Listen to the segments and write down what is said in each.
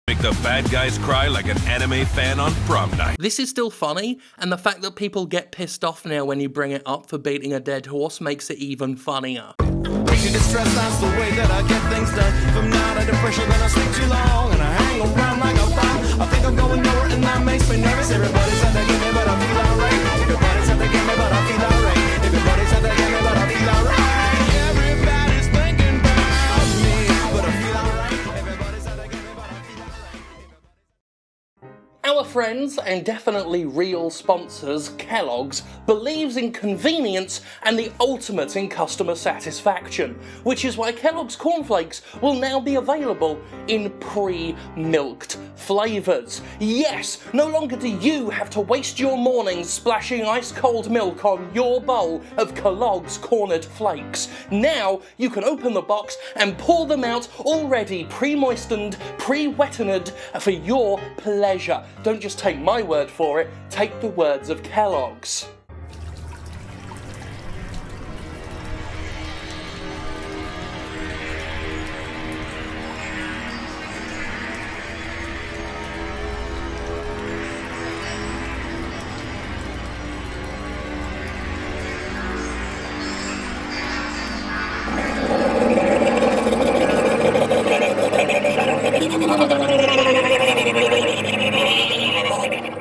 Make the bad guys cry like an anime fan on prom night. This is still funny, and the fact that people get pissed off now when you bring it up for beating a dead horse makes it even funnier. Distress, that's the way that I get things done. If I'm not under pressure, then I sleep too long and I hang around like a bomb. I think I'm going nowhere and that makes me nervous. Everybody's at the game, but I feel alright. Everybody's at the game, but I feel alright. Everybody's at the game, but I feel alright. Everybody's thinking about me, but I feel alright. Everybody's at the game, but I feel alright. Our friends, and definitely real sponsors, Kellogg's, believes in convenience and the ultimate in customer satisfaction, which is why Kellogg's cornflakes will now be available in pre-milked flavours. Yes, no longer do you have to waste your mornings splashing ice-cold milk on your bowl of Kellogg's Cornered Flakes. Now you can open the box and pour them out already pre-moistened, pre-wettened for your pleasure. Don't just take my word for it, take the words of Kellogg's.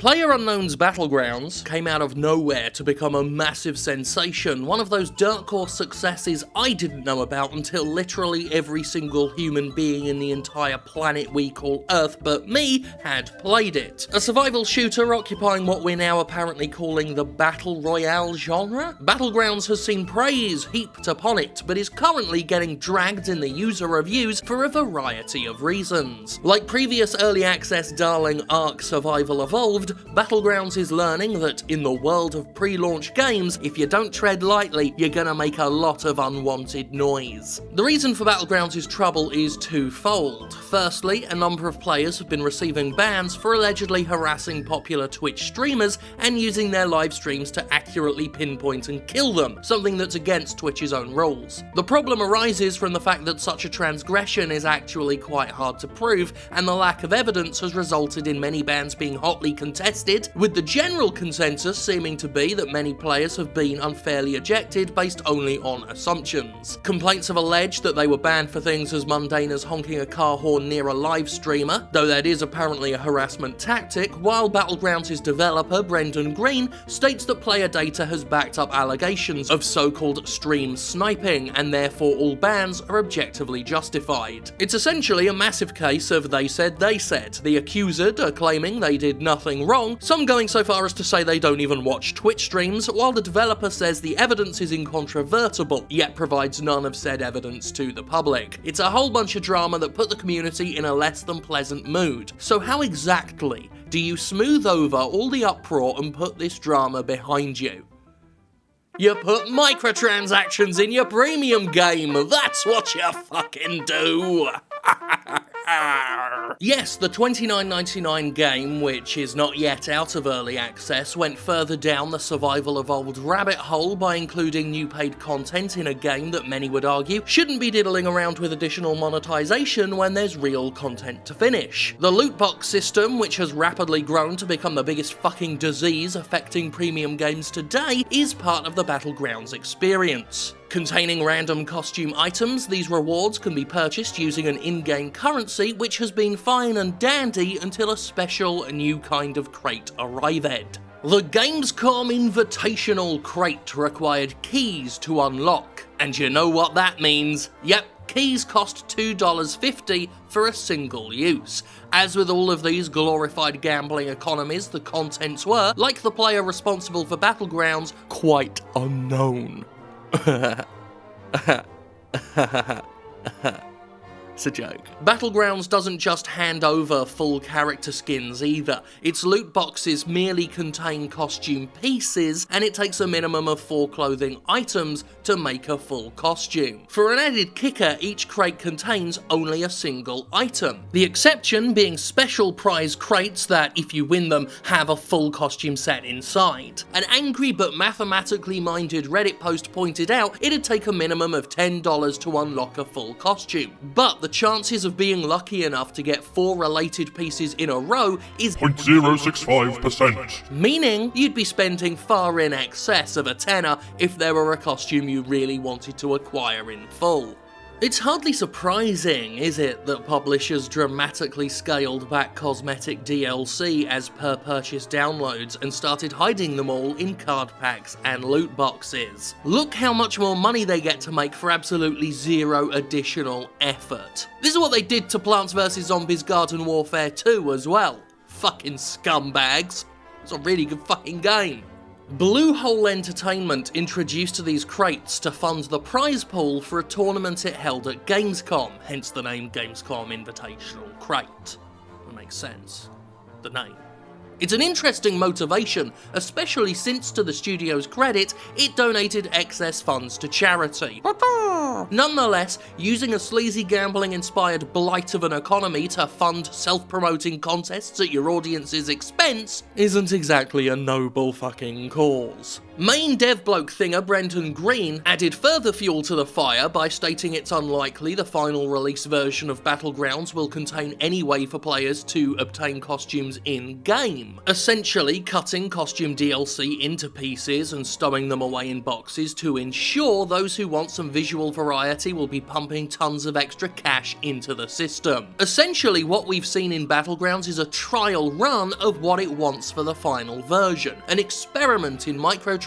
PlayerUnknown's Battlegrounds came out of nowhere to become a massive sensation, one of those dark horse successes I didn't know about until literally every single human being in the entire planet we call Earth but me had played it. A survival shooter occupying what we're now apparently calling the Battle Royale genre? Battlegrounds has seen praise heaped upon it, but is currently getting dragged in the user reviews for a variety of reasons. Like previous early access darling Ark Survival Evolved, Battlegrounds is learning that in the world of pre-launch games, if you don't tread lightly, you're gonna make a lot of unwanted noise. The reason for Battlegrounds' trouble is twofold. Firstly, a number of players have been receiving bans for allegedly harassing popular Twitch streamers and using their live streams to accurately pinpoint and kill them, something that's against Twitch's own rules. The problem arises from the fact that such a transgression is actually quite hard to prove, and the lack of evidence has resulted in many bans being hotly contested, with the general consensus seeming to be that many players have been unfairly ejected based only on assumptions. Complaints have alleged that they were banned for things as mundane as honking a car horn near a live streamer, though that is apparently a harassment tactic, while Battlegrounds' developer Brendan Green states that player data has backed up allegations of so-called stream sniping, and therefore all bans are objectively justified. It's essentially a massive case of they said, the accused are claiming they did nothing wrong, some going so far as to say they don't even watch Twitch streams, while the developer says the evidence is incontrovertible, yet provides none of said evidence to the public. It's a whole bunch of drama that put the community in a less than pleasant mood. So how exactly do you smooth over all the uproar and put this drama behind you? You put microtransactions in your premium game, that's what you fucking do! Yes, the $29.99 game, which is not yet out of early access, went further down the Survival Evolved rabbit hole by including new paid content in a game that many would argue shouldn't be diddling around with additional monetization when there's real content to finish. The loot box system, which has rapidly grown to become the biggest fucking disease affecting premium games today, is part of the Battlegrounds experience. Containing random costume items, these rewards can be purchased using an in-game currency, which has been fine and dandy until a special new kind of crate arrived. The Gamescom Invitational Crate required keys to unlock, and you know what that means. Yep, keys cost $2.50 for a single use. As with all of these glorified gambling economies, the contents were, like the player responsible for Battlegrounds, quite unknown. It's a joke. Battlegrounds doesn't just hand over full character skins either. Its loot boxes merely contain costume pieces, and it takes a minimum of 4 clothing items to make a full costume. For an added kicker, each crate contains only a single item. The exception being special prize crates that, if you win them, have a full costume set inside. An angry but mathematically minded Reddit post pointed out it'd take a minimum of $10 to unlock a full costume, but the chances of being lucky enough to get 4 related pieces in a row is 0.065%. meaning you'd be spending far in excess of a tenner if there were a costume you really wanted to acquire in full. It's hardly surprising, is it, that publishers dramatically scaled back cosmetic DLC as per purchase downloads and started hiding them all in card packs and loot boxes. Look how much more money they get to make for absolutely zero additional effort. This is what they did to Plants vs Zombies Garden Warfare 2 as well. Fucking scumbags. It's a really good fucking game. Blue Hole Entertainment introduced these crates to fund the prize pool for a tournament it held at Gamescom, hence the name Gamescom Invitational Crate. That makes sense. The name. It's an interesting motivation, especially since, to the studio's credit, it donated excess funds to charity. Nonetheless, using a sleazy gambling-inspired blight of an economy to fund self-promoting contests at your audience's expense isn't exactly a noble fucking cause. Main dev bloke thinger Brenton Green added further fuel to the fire by stating it's unlikely the final release version of Battlegrounds will contain any way for players to obtain costumes in-game, essentially cutting costume DLC into pieces and stowing them away in boxes to ensure those who want some visual variety will be pumping tons of extra cash into the system. Essentially, what we've seen in Battlegrounds is a trial run of what it wants for the final version, an experiment in microtransactions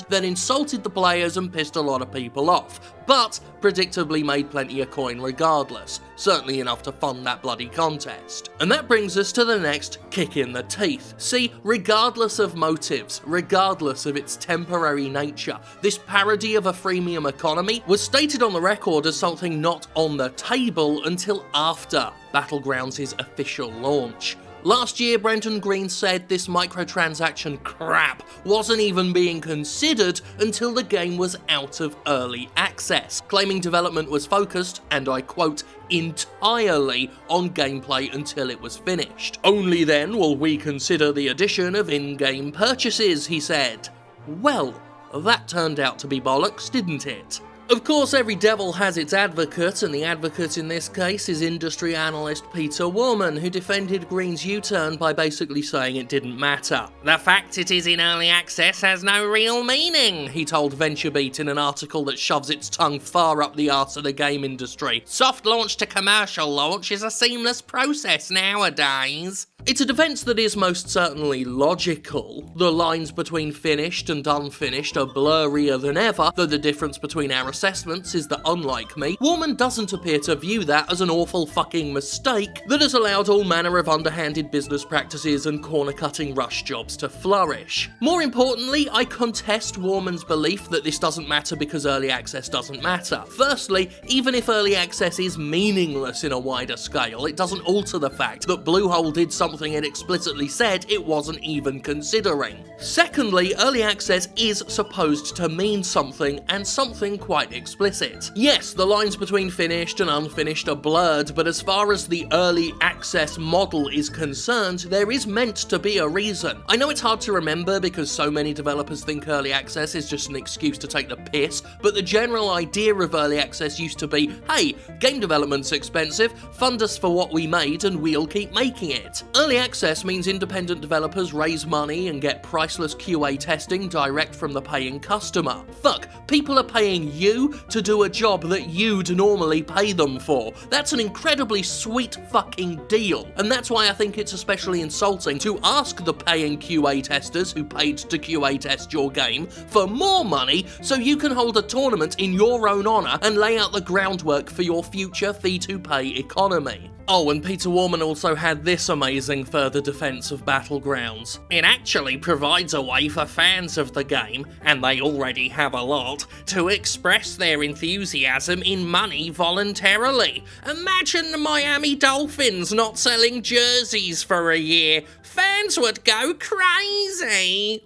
that insulted the players and pissed a lot of people off, but predictably made plenty of coin regardless, certainly enough to fund that bloody contest. And that brings us to the next kick in the teeth. See, regardless of motives, regardless of its temporary nature, this parody of a freemium economy was stated on the record as something not on the table until after Battlegrounds' official launch. Last year, Brenton Green said this microtransaction crap wasn't even being considered until the game was out of early access, claiming development was focused, and I quote, entirely on gameplay until it was finished. Only then will we consider the addition of in-game purchases, he said. Well, that turned out to be bollocks, didn't it? Of course, every devil has its advocate, and the advocate in this case is industry analyst Peter Warman, who defended Green's U-turn by basically saying it didn't matter. The fact it is in early access has no real meaning, he told VentureBeat in an article that shoves its tongue far up the arse of the game industry. Soft launch to commercial launch is a seamless process nowadays. It's a defence that is most certainly logical. The lines between finished and unfinished are blurrier than ever, though the difference between our assessments is that, unlike me, Warman doesn't appear to view that as an awful fucking mistake that has allowed all manner of underhanded business practices and corner-cutting rush jobs to flourish. More importantly, I contest Warman's belief that this doesn't matter because early access doesn't matter. Firstly, even if early access is meaningless in a wider scale, it doesn't alter the fact that Bluehole did something it explicitly said it wasn't even considering. Secondly, early access is supposed to mean something, and something quite explicit. Yes, the lines between finished and unfinished are blurred, but as far as the early access model is concerned, there is meant to be a reason. I know it's hard to remember because so many developers think early access is just an excuse to take the piss, but the general idea of early access used to be, hey, game development's expensive, fund us for what we made and we'll keep making it. Early access means independent developers raise money and get priceless QA testing direct from the paying customer. Fuck, people are paying you to do a job that you'd normally pay them for. That's an incredibly sweet fucking deal, and that's why I think it's especially insulting to ask the paying QA testers who paid to QA test your game for more money so you can hold a tournament in your own honour and lay out the groundwork for your future fee-to-pay economy. Oh, and Peter Warman also had this amazing further defense of Battlegrounds. It actually provides a way for fans of the game, and they already have a lot, to express their enthusiasm in money voluntarily. Imagine the Miami Dolphins not selling jerseys for a year. Fans would go crazy.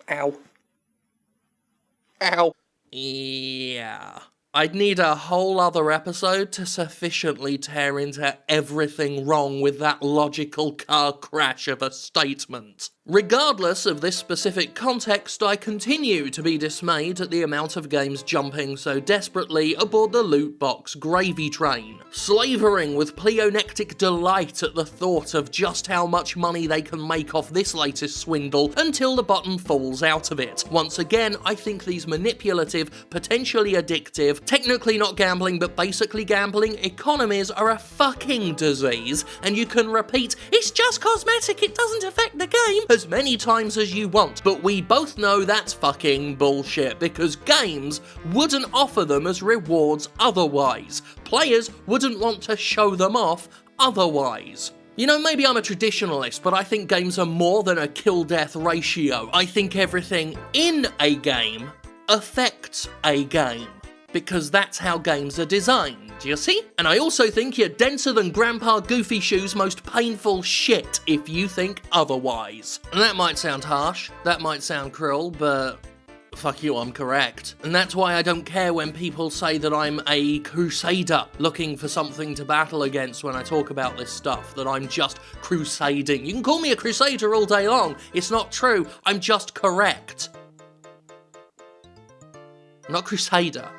Ow. Ow. Yeah. I'd need a whole other episode to sufficiently tear into everything wrong with that logical car crash of a statement. Regardless of this specific context, I continue to be dismayed at the amount of games jumping so desperately aboard the loot box gravy train, slavering with pleonectic delight at the thought of just how much money they can make off this latest swindle until the bottom falls out of it. Once again, I think these manipulative, potentially addictive, technically not gambling but basically gambling economies are a fucking disease, and you can repeat, "It's just cosmetic, it doesn't affect the game," as many times as you want, but we both know that's fucking bullshit, because games wouldn't offer them as rewards otherwise. Players wouldn't want to show them off otherwise. You know, maybe I'm a traditionalist, but I think games are more than a kill-death ratio. I think everything in a game affects a game, because that's how games are designed, you see? And I also think you're denser than Grandpa Goofy Shoe's most painful shit if you think otherwise. And that might sound harsh, that might sound cruel, but fuck you, I'm correct. And that's why I don't care when people say that I'm a crusader looking for something to battle against when I talk about this stuff, that I'm just crusading. You can call me a crusader all day long, it's not true, I'm just correct. I'm not crusader.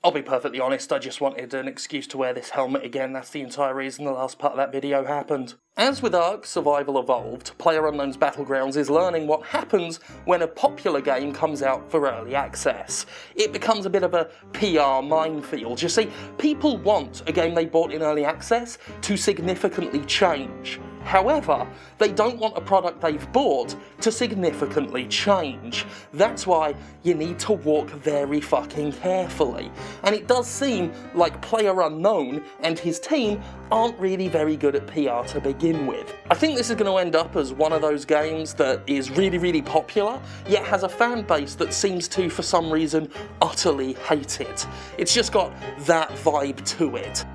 I'll be perfectly honest, I just wanted an excuse to wear this helmet again, that's the entire reason the last part of that video happened. As with Ark Survival Evolved, PlayerUnknown's Battlegrounds is learning what happens when a popular game comes out for early access. It becomes a bit of a PR minefield. You see, people want a game they bought in early access to significantly change. However, they don't want a product they've bought to significantly change. That's why you need to walk very fucking carefully. And it does seem like PlayerUnknown and his team aren't really very good at PR to begin with. I think this is going to end up as one of those games that is really, really popular, yet has a fan base that seems to, for some reason, utterly hate it. It's just got that vibe to it.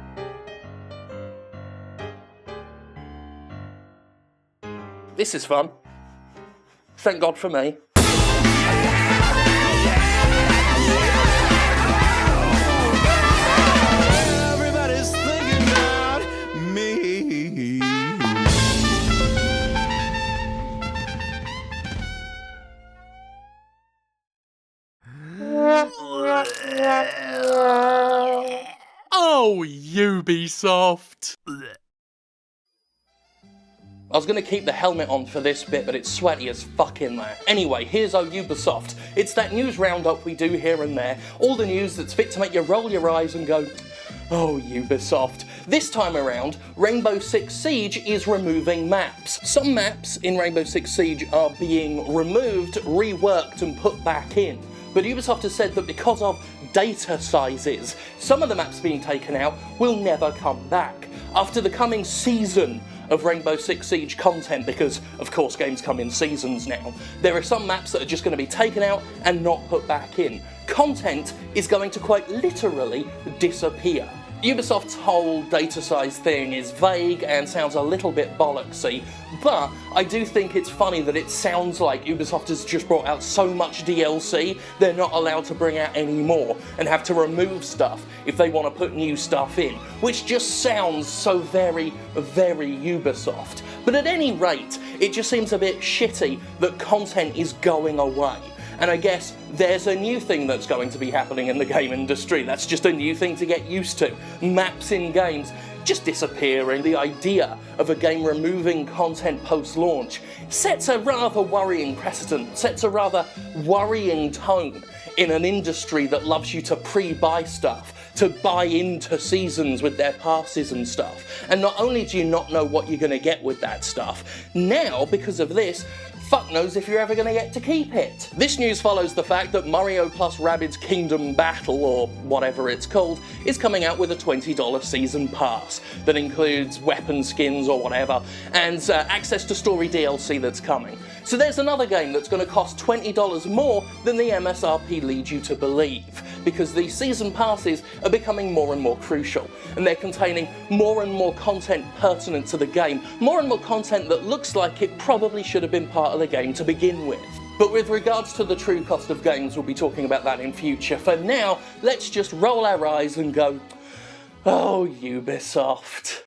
This is fun. Thank God for me. Everybody's thinking about me. Oh, Ubisoft! I was going to keep the helmet on for this bit, but it's sweaty as fuck in there. Anyway, here's our Ubisoft. It's that news roundup we do here and there. All the news that's fit to make you roll your eyes and go, oh, Ubisoft. This time around, Rainbow Six Siege is removing maps. Some maps in Rainbow Six Siege are being removed, reworked and put back in. But Ubisoft has said that because of data sizes, some of the maps being taken out will never come back. After the coming season of Rainbow Six Siege content, because of course games come in seasons now, there are some maps that are just going to be taken out and not put back in. Content is going to quite literally disappear. Ubisoft's whole data size thing is vague and sounds a little bit bollocksy, but I do think it's funny that it sounds like Ubisoft has just brought out so much DLC, they're not allowed to bring out any more and have to remove stuff if they want to put new stuff in, which just sounds so very, very Ubisoft. But at any rate, it just seems a bit shitty that content is going away. And I guess there's a new thing that's going to be happening in the game industry. That's just a new thing to get used to. Maps in games just disappearing. The idea of a game removing content post-launch sets a rather worrying precedent, sets a rather worrying tone in an industry that loves you to pre-buy stuff, to buy into seasons with their passes and stuff. And not only do you not know what you're going to get with that stuff, now, because of this, fuck knows if you're ever going to get to keep it. This news follows the fact that Mario plus Rabbids Kingdom Battle, or whatever it's called, is coming out with a $20 season pass that includes weapon skins or whatever, and access to story DLC that's coming. So there's another game that's going to cost $20 more than the MSRP leads you to believe, because these season passes are becoming more and more crucial, and they're containing more and more content pertinent to the game, more and more content that looks like it probably should have been part of the game to begin with. But with regards to the true cost of games, we'll be talking about that in future. For now, let's just roll our eyes and go, oh, Ubisoft.